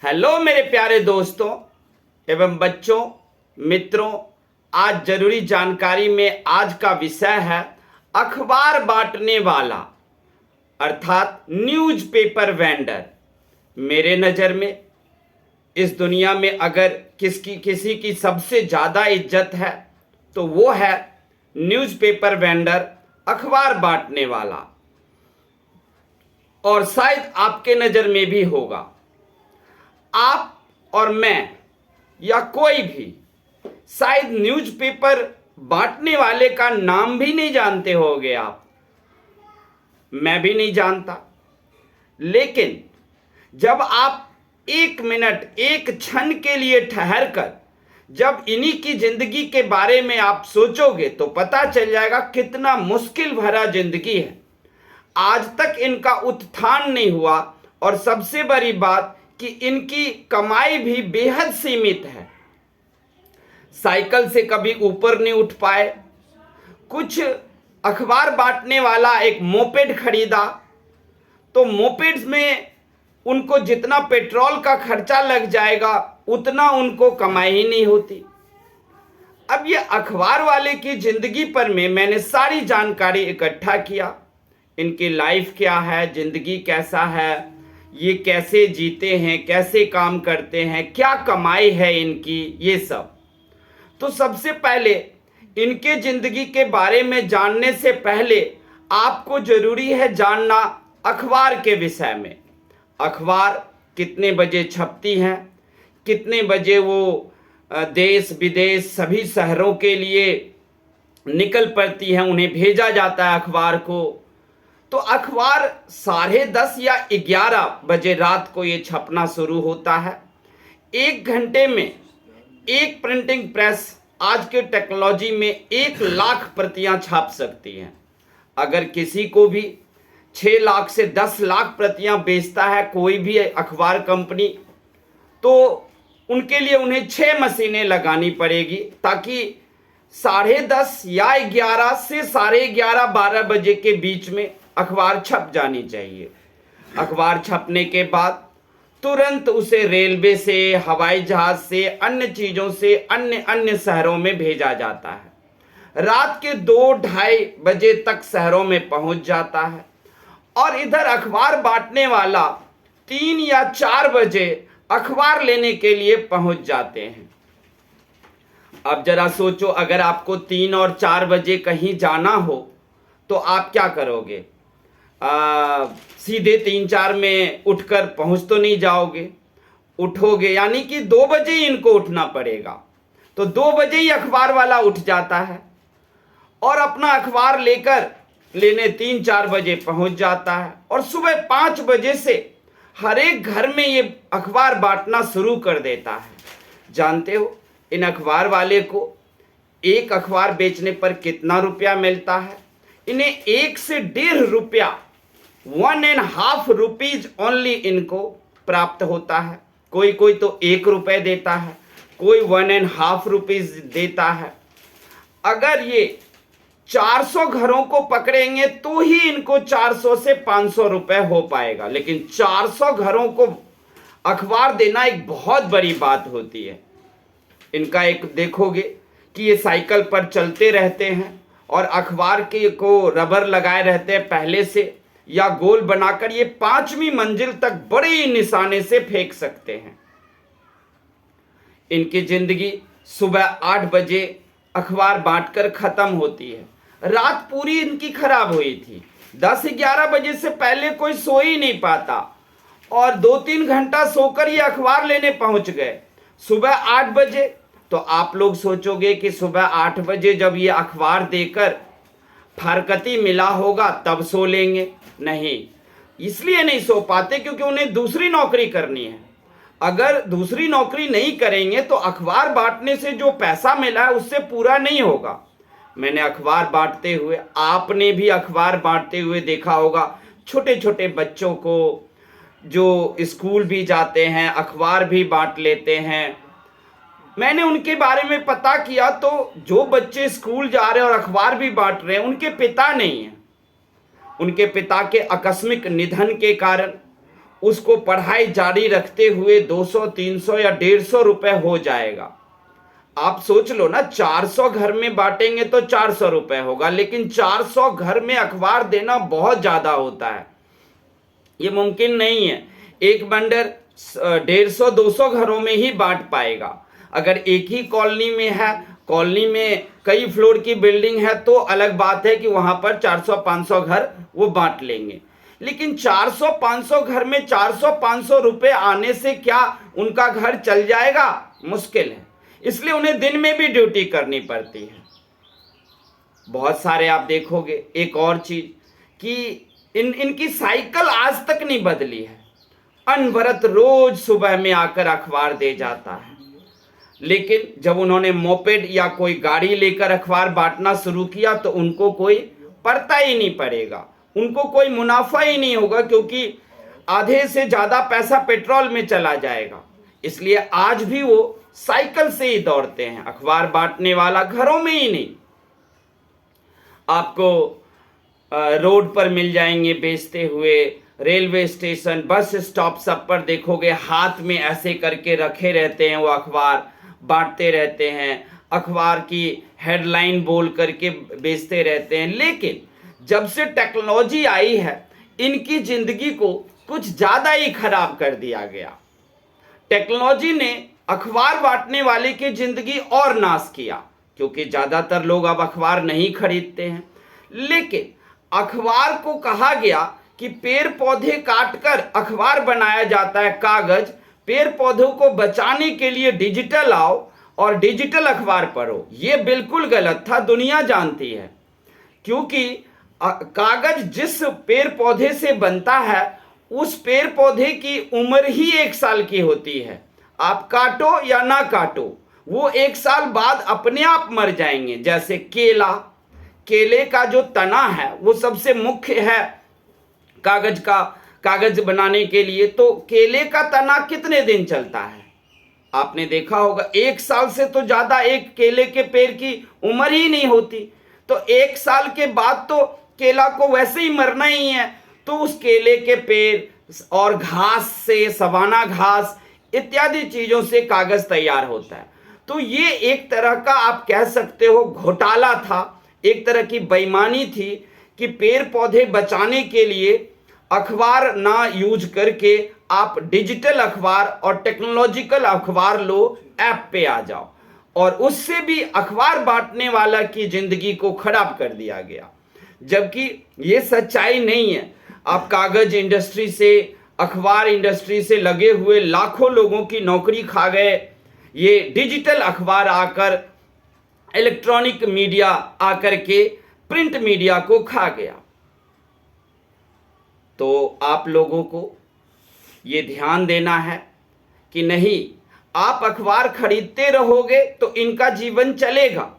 Hello मेरे प्यारे दोस्तों एवं बच्चों, मित्रों। आज जरूरी जानकारी में आज का विषय है अखबार बांटने वाला अर्थात न्यूज़पेपर वेंडर। मेरे नज़र में इस दुनिया में अगर किसी की सबसे ज़्यादा इज्जत है तो वो है न्यूज़पेपर वेंडर, अखबार बांटने वाला। और शायद आपके नज़र में भी होगा। आप और मैं या कोई भी शायद न्यूज़पेपर बांटने वाले का नाम भी नहीं जानते होंगे आप। मैं भी नहीं जानता। लेकिन जब आप एक मिनट, एक क्षण के लिए ठहर कर जब इन्हीं की जिंदगी के बारे में आप सोचोगे तो पता चल जाएगा कितना मुश्किल भरा जिंदगी है। आज तक इनका उत्थान नहीं हुआ और सबसे बड़ी बात कि इनकी कमाई भी बेहद सीमित है। साइकिल से कभी ऊपर नहीं उठ पाए। कुछ अखबार बांटने वाला एक मोपेड खरीदा तो मोपेड में उनको जितना पेट्रोल का खर्चा लग जाएगा उतना उनको कमाई ही नहीं होती। अब ये अखबार वाले की जिंदगी पर में मैंने सारी जानकारी इकट्ठा किया। इनकी लाइफ क्या है, जिंदगी कैसा है, ये कैसे जीते हैं, कैसे काम करते हैं, क्या कमाई है इनकी, ये सब। तो सबसे पहले इनके जिंदगी के बारे में जानने से पहले आपको जरूरी है जानना अखबार के विषय में। अखबार कितने बजे छपती हैं, कितने बजे वो देश विदेश सभी शहरों के लिए निकल पड़ती हैं, उन्हें भेजा जाता है अखबार को। तो अखबार 10:30 या 11 बजे रात को ये छपना शुरू होता है। 1 घंटे में एक प्रिंटिंग प्रेस आज के टेक्नोलॉजी में 1 लाख प्रतियां छाप सकती हैं। अगर किसी को भी 6 लाख से 10 लाख प्रतियां बेचता है कोई भी अखबार कंपनी, तो उनके लिए उन्हें 6 मशीनें लगानी पड़ेगी ताकि 10:30 या 11 से 11:30 12 बजे के बीच में अखबार छप जानी चाहिए। अखबार छपने के बाद तुरंत उसे रेलवे से, हवाई जहाज से, अन्य चीज़ों से अन्य शहरों में भेजा जाता है। रात के 2-2:30 बजे तक शहरों में पहुंच जाता है और इधर अखबार बांटने वाला 3 या 4 बजे अखबार लेने के लिए पहुंच जाते हैं। अब जरा सोचो, अगर आपको 3 और 4 बजे कहीं जाना हो तो आप क्या करोगे? सीधे 3-4 में उठकर पहुंच तो नहीं जाओगे, उठोगे, यानी कि 2 बजे ही इनको उठना पड़ेगा। तो 2 बजे ही अखबार वाला उठ जाता है और अपना अखबार लेकर लेने 3-4 बजे पहुंच जाता है और सुबह 5 बजे से हर एक घर में ये अखबार बांटना शुरू कर देता है। जानते हो इन अखबार वाले को एक अखबार बेचने पर कितना रुपया मिलता है? इन्हें 1 से 1.5 रुपया, 1.5 रुपीज ओनली इनको प्राप्त होता है। कोई तो 1 रुपये देता है, कोई 1.5 रुपीज देता है। अगर ये 400 घरों को पकड़ेंगे तो ही इनको 400 से 500 रुपये हो पाएगा। लेकिन 400 घरों को अखबार देना एक बहुत बड़ी बात होती है। इनका एक देखोगे कि ये साइकिल पर चलते रहते हैं और अखबार के को रबर लगाए रहते हैं पहले से, या गोल बनाकर ये 5वीं मंजिल तक बड़े ही निशाने से फेंक सकते हैं। इनकी जिंदगी सुबह 8 बजे अखबार बांटकर खत्म होती है। रात पूरी इनकी खराब हुई थी। 10-11 बजे से पहले कोई सो ही नहीं पाता और 2-3 घंटा सोकर ये अखबार लेने पहुंच गए सुबह 8 बजे। तो आप लोग सोचोगे कि सुबह 8 बजे जब ये अखबार देकर फरकती मिला होगा तब सो लेंगे। नहीं, इसलिए नहीं सो पाते क्योंकि उन्हें दूसरी नौकरी करनी है। अगर दूसरी नौकरी नहीं करेंगे तो अखबार बांटने से जो पैसा मिला है उससे पूरा नहीं होगा। मैंने अखबार बांटते हुए, आपने भी अखबार बांटते हुए देखा होगा छोटे छोटे बच्चों को जो स्कूल भी जाते हैं, अखबार भी बांट लेते हैं। मैंने उनके बारे में पता किया तो जो बच्चे स्कूल जा रहे हैं और अखबार भी बांट रहे हैं उनके पिता नहीं हैं। उनके पिता के आकस्मिक निधन के कारण उसको पढ़ाई जारी रखते हुए 200, 300 या 150 रुपए हो जाएगा। आप सोच लो ना, 400 घर में बांटेंगे तो 400 रुपए होगा, लेकिन 400 घर में अखबार देना बहुत ज्यादा होता है, ये मुमकिन नहीं है। एक बंडर 150, 200 घरों में ही बांट पाएगा। अगर एक ही कॉलोनी में है, कॉलोनी में कई फ्लोर की बिल्डिंग है, तो अलग बात है कि वहां पर 400, 500 घर वो बांट लेंगे। लेकिन 400, 500 घर में 400, 500 रुपए आने से क्या उनका घर चल जाएगा? मुश्किल है। इसलिए उन्हें दिन में भी ड्यूटी करनी पड़ती है। बहुत सारे आप देखोगे एक और चीज कि इनकी साइकिल आज तक नहीं बदली है। अनवरत रोज सुबह में आकर अखबार दे जाता है, लेकिन जब उन्होंने मोपेड या कोई गाड़ी लेकर अखबार बांटना शुरू किया तो उनको कोई पड़ता ही नहीं पड़ेगा, उनको कोई मुनाफा ही नहीं होगा, क्योंकि आधे से ज्यादा पैसा पेट्रोल में चला जाएगा। इसलिए आज भी वो साइकिल से ही दौड़ते हैं। अखबार बांटने वाला घरों में ही नहीं, आपको रोड पर मिल जाएंगे बेचते हुए, रेलवे स्टेशन, बस स्टॉप, सब पर देखोगे हाथ में ऐसे करके रखे रहते हैं, वो अखबार बांटते रहते हैं, अखबार की हेडलाइन बोल करके बेचते रहते हैं। लेकिन जब से टेक्नोलॉजी आई है, इनकी जिंदगी को कुछ ज़्यादा ही खराब कर दिया गया। टेक्नोलॉजी ने अखबार बांटने वाले की जिंदगी और नाश किया, क्योंकि ज़्यादातर लोग अब अखबार नहीं खरीदते हैं। लेकिन अखबार को कहा गया कि पेड़ पौधे काटकर अखबार बनाया जाता है, कागज। पेड़ पौधों को बचाने के लिए डिजिटल आओ और डिजिटल अखबार पढ़ो। ये बिल्कुल गलत था, दुनिया जानती है, क्योंकि कागज जिस पेड़ पौधे से बनता है उस पेड़ पौधे की उम्र ही 1 साल की होती है। आप काटो या ना काटो, वो 1 साल बाद अपने आप मर जाएंगे। जैसे केला, केले का जो तना है वो सबसे मुख्य है कागज बनाने के लिए। तो केले का तना कितने दिन चलता है? आपने देखा होगा, 1 साल से तो ज्यादा एक केले के पेड़ की उम्र ही नहीं होती। तो 1 साल के बाद तो केला को वैसे ही मरना ही है। तो उस केले के पेड़ और घास से, सवाना घास इत्यादि चीजों से कागज तैयार होता है। तो ये एक तरह का आप कह सकते हो घोटाला था, एक तरह की बेईमानी थी कि पेड़ पौधे बचाने के लिए अखबार ना यूज करके आप डिजिटल अखबार और टेक्नोलॉजिकल अखबार लो, ऐप पे आ जाओ, और उससे भी अखबार बांटने वाला की जिंदगी को खराब कर दिया गया। जबकि ये सच्चाई नहीं है। आप कागज इंडस्ट्री से, अखबार इंडस्ट्री से लगे हुए लाखों लोगों की नौकरी खा गए। ये डिजिटल अखबार आकर, इलेक्ट्रॉनिक मीडिया आकर के प्रिंट मीडिया को खा गया। तो आप लोगों को ये ध्यान देना है कि नहीं, आप अखबार खरीदते रहोगे तो इनका जीवन चलेगा,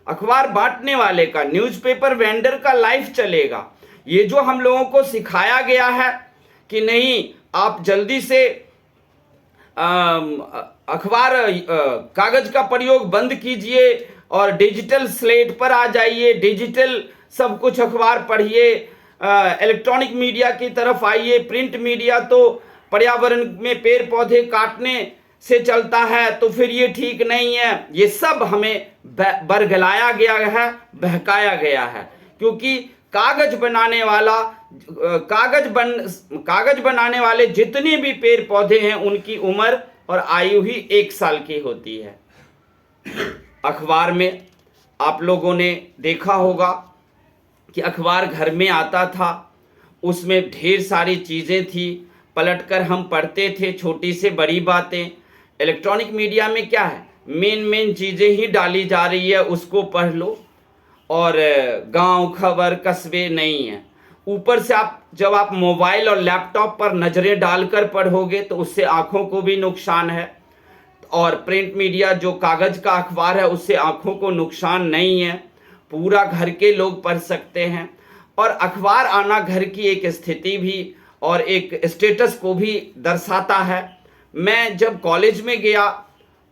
अखबार बांटने वाले का, न्यूज़पेपर वेंडर का लाइफ चलेगा। ये जो हम लोगों को सिखाया गया है कि नहीं, आप जल्दी से अखबार कागज का प्रयोग बंद कीजिए और डिजिटल स्लेट पर आ जाइए, डिजिटल सब कुछ अखबार पढ़िए, इलेक्ट्रॉनिक मीडिया की तरफ आइए। प्रिंट मीडिया तो पर्यावरण में पेड़ पौधे काटने से चलता है, तो फिर ये ठीक नहीं है। ये सब हमें बरगलाया गया है, बहकाया गया है, क्योंकि कागज बनाने वाले जितने भी पेड़ पौधे हैं उनकी उम्र और आयु ही 1 साल की होती है। अखबार में आप लोगों ने देखा होगा कि अखबार घर में आता था, उसमें ढेर सारी चीज़ें थी, पलटकर हम पढ़ते थे, छोटी से बड़ी बातें। इलेक्ट्रॉनिक मीडिया में क्या है, मेन चीज़ें ही डाली जा रही है, उसको पढ़ लो, और गांव खबर कस्बे नहीं है। ऊपर से जब आप मोबाइल और लैपटॉप पर नज़रें डालकर पढ़ोगे तो उससे आँखों को भी नुकसान है, और प्रिंट मीडिया जो कागज़ का अखबार है उससे आँखों को नुकसान नहीं है, पूरा घर के लोग पढ़ सकते हैं। और अखबार आना घर की एक स्थिति भी और एक स्टेटस को भी दर्शाता है। मैं जब कॉलेज में गया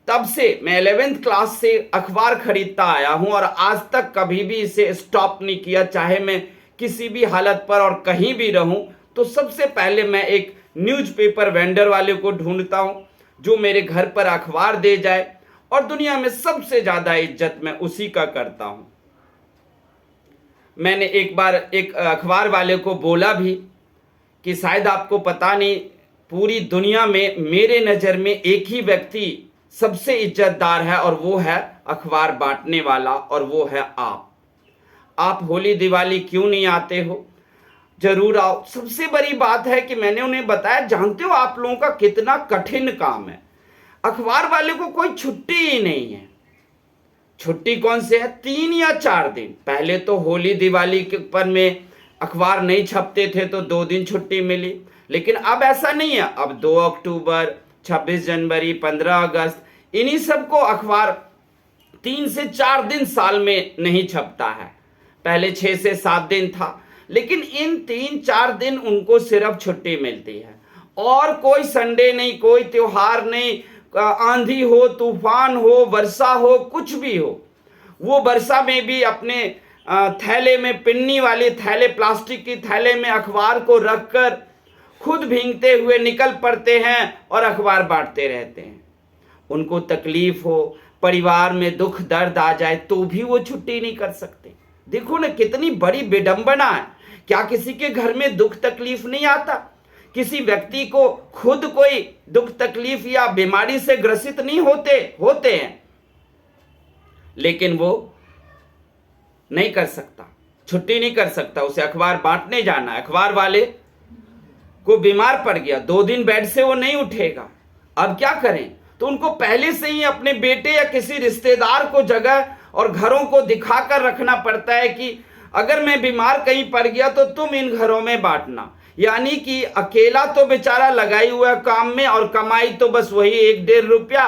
तब से, मैं 11th क्लास से अखबार खरीदता आया हूं और आज तक कभी भी इसे स्टॉप नहीं किया। चाहे मैं किसी भी हालत पर और कहीं भी रहूं तो सबसे पहले मैं एक न्यूज़पेपर वेंडर वाले को ढूंढता हूं जो मेरे घर पर अखबार दे जाए, और दुनिया में सबसे ज्यादा इज्जत मैं उसी का करता हूं। मैंने एक बार एक अखबार वाले को बोला भी कि शायद आपको पता नहीं, पूरी दुनिया में मेरे नज़र में एक ही व्यक्ति सबसे इज्जतदार है, और वो है अखबार बांटने वाला, और वो है आप होली दिवाली क्यों नहीं आते हो? जरूर आओ। सबसे बड़ी बात है कि मैंने उन्हें बताया, जानते हो आप लोगों का कितना कठिन काम है। अखबार वाले को कोई छुट्टी ही नहीं है। छुट्टी कौन से है? 3 या 4 दिन। पहले तो होली दिवाली के पर में अखबार नहीं छपते थे तो 2 दिन छुट्टी मिली, लेकिन अब ऐसा नहीं है। अब 2 अक्टूबर, 26 जनवरी, 15 अगस्त, इन्हीं सबको अखबार 3 से 4 दिन साल में नहीं छपता है। पहले 6 से 7 दिन था, लेकिन इन 3-4 दिन उनको सिर्फ छुट्टी मिलती है, और कोई संडे नहीं, कोई त्योहार नहीं, आंधी हो, तूफान हो, वर्षा हो, कुछ भी हो। वो वर्षा में भी अपने थैले में, पिन्नी वाले थैले, प्लास्टिक की थैले में अखबार को रखकर खुद भीगते हुए निकल पड़ते हैं और अखबार बांटते रहते हैं। उनको तकलीफ हो, परिवार में दुख दर्द आ जाए तो भी वो छुट्टी नहीं कर सकते। देखो ना कितनी बड़ी विडंबना है। क्या किसी के घर में दुख तकलीफ नहीं आता? किसी व्यक्ति को खुद कोई दुख तकलीफ या बीमारी से ग्रसित नहीं होते हैं, लेकिन वो नहीं कर सकता, छुट्टी नहीं कर सकता। उसे अखबार बांटने जाना है। अखबार वाले को बीमार पड़ गया, 2 दिन बेड से वो नहीं उठेगा, अब क्या करें? तो उनको पहले से ही अपने बेटे या किसी रिश्तेदार को जगह और घरों को दिखाकर रखना पड़ता है कि अगर मैं बीमार कहीं पड़ गया तो तुम इन घरों में बांटना। यानी कि अकेला तो बेचारा लगा ही हुआ काम में, और कमाई तो बस वही 1-1.5 रुपया,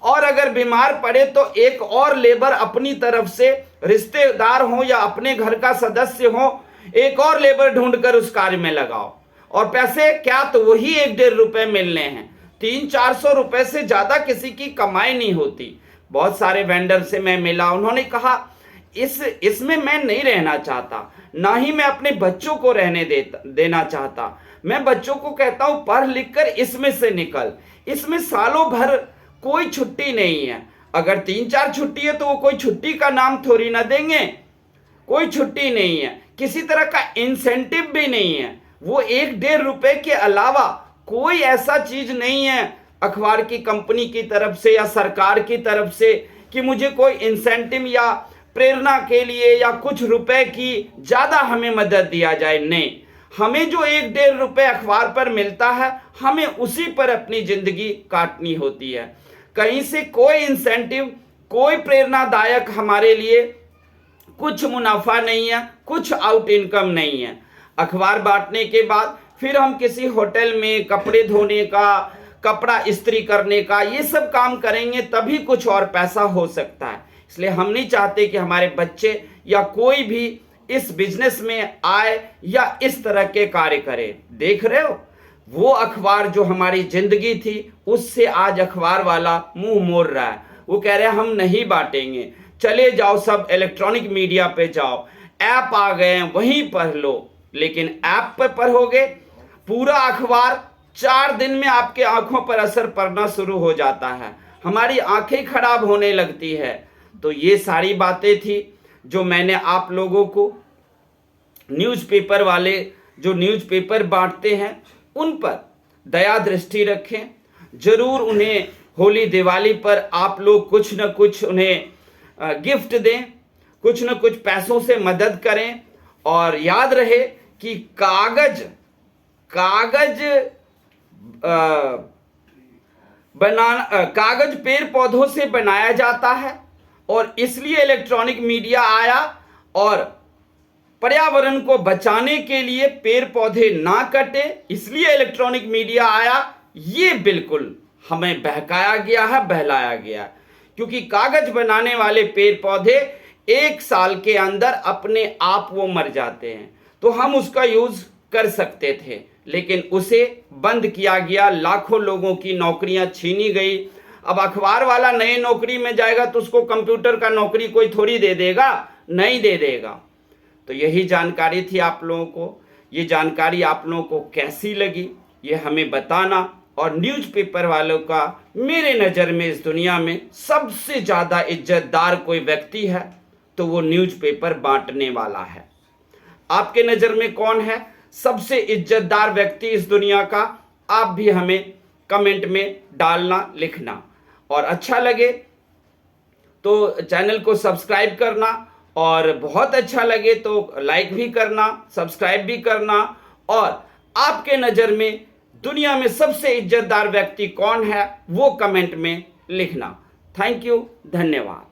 और अगर बीमार पड़े तो एक और लेबर अपनी तरफ से, रिश्तेदार हो या अपने घर का सदस्य हो, एक और लेबर ढूंढकर उस कार्य में लगाओ, और पैसे क्या, तो वही 1-1.5 रुपए मिलने हैं। 300-400 रुपए से ज्यादा किसी की कमाई नहीं होती। बहुत सारे वेंडर से मैं मिला, उन्होंने कहा इसमें मैं नहीं रहना चाहता, ना ही मैं अपने बच्चों को रहने देना चाहता। मैं बच्चों को कहता हूं पढ़ लिख कर इसमें से निकल, इसमें सालों भर कोई छुट्टी नहीं है। अगर 3-4 छुट्टी है तो वो कोई छुट्टी का नाम थोड़ी ना देंगे। कोई छुट्टी नहीं है, किसी तरह का इंसेंटिव भी नहीं है। वो 1-1.5 रुपए के अलावा कोई ऐसा चीज नहीं है अखबार की कंपनी की तरफ से या सरकार की तरफ से कि मुझे कोई इंसेंटिव या प्रेरणा के लिए या कुछ रुपए की ज्यादा हमें मदद दिया जाए। नहीं, हमें जो 1-1.5 रुपए अखबार पर मिलता है, हमें उसी पर अपनी जिंदगी काटनी होती है। कहीं से कोई इंसेंटिव, कोई प्रेरणादायक हमारे लिए कुछ मुनाफा नहीं है, कुछ आउट इनकम नहीं है। अखबार बांटने के बाद फिर हम किसी होटल में कपड़े धोने का, कपड़ा इस्त्री करने का, ये सब काम करेंगे तभी कुछ और पैसा हो सकता है। इसलिए हम नहीं चाहते कि हमारे बच्चे या कोई भी इस बिजनेस में आए या इस तरह के कार्य करे। देख रहे हो, वो अखबार जो हमारी जिंदगी थी, उससे आज अखबार वाला मुंह मोड़ रहा है। वो कह रहे हैं हम नहीं बांटेंगे, चले जाओ सब इलेक्ट्रॉनिक मीडिया पे जाओ, ऐप आ गए हैं वहीं पढ़ लो। लेकिन ऐप पे पढ़ोगे, पूरा अखबार 4 दिन में आपके आंखों पर असर पड़ना शुरू हो जाता है, हमारी आंखें खराब होने लगती है। तो ये सारी बातें थी जो मैंने आप लोगों को, न्यूज़पेपर वाले जो न्यूज़पेपर बांटते हैं उन पर दया दृष्टि रखें। जरूर उन्हें होली दिवाली पर आप लोग कुछ न कुछ उन्हें गिफ्ट दें, कुछ न कुछ पैसों से मदद करें। और याद रहे कि कागज पेड़ पौधों से बनाया जाता है, और इसलिए इलेक्ट्रॉनिक मीडिया आया, और पर्यावरण को बचाने के लिए पेड़ पौधे ना कटे इसलिए इलेक्ट्रॉनिक मीडिया आया। ये बिल्कुल हमें बहकाया गया है, बहलाया गया, क्योंकि कागज बनाने वाले पेड़ पौधे 1 साल के अंदर अपने आप वो मर जाते हैं, तो हम उसका यूज कर सकते थे, लेकिन उसे बंद किया गया। लाखों लोगों की नौकरियां छीनी गई। अब अखबार वाला नई नौकरी में जाएगा तो उसको कंप्यूटर का नौकरी कोई थोड़ी दे देगा, नहीं दे देगा। तो यही जानकारी थी आप लोगों को। ये जानकारी आप लोगों को कैसी लगी ये हमें बताना। और न्यूज़पेपर वालों का मेरे नज़र में इस दुनिया में सबसे ज़्यादा इज्जतदार कोई व्यक्ति है तो वो न्यूज़पेपर बांटने वाला है। आपके नज़र में कौन है सबसे इज्जतदार व्यक्ति इस दुनिया का? आप भी हमें कमेंट में डालना, लिखना। और अच्छा लगे तो चैनल को सब्सक्राइब करना, और बहुत अच्छा लगे तो लाइक भी करना, सब्सक्राइब भी करना। और आपके नज़र में दुनिया में सबसे इज्जतदार व्यक्ति कौन है वो कमेंट में लिखना। थैंक यू, धन्यवाद।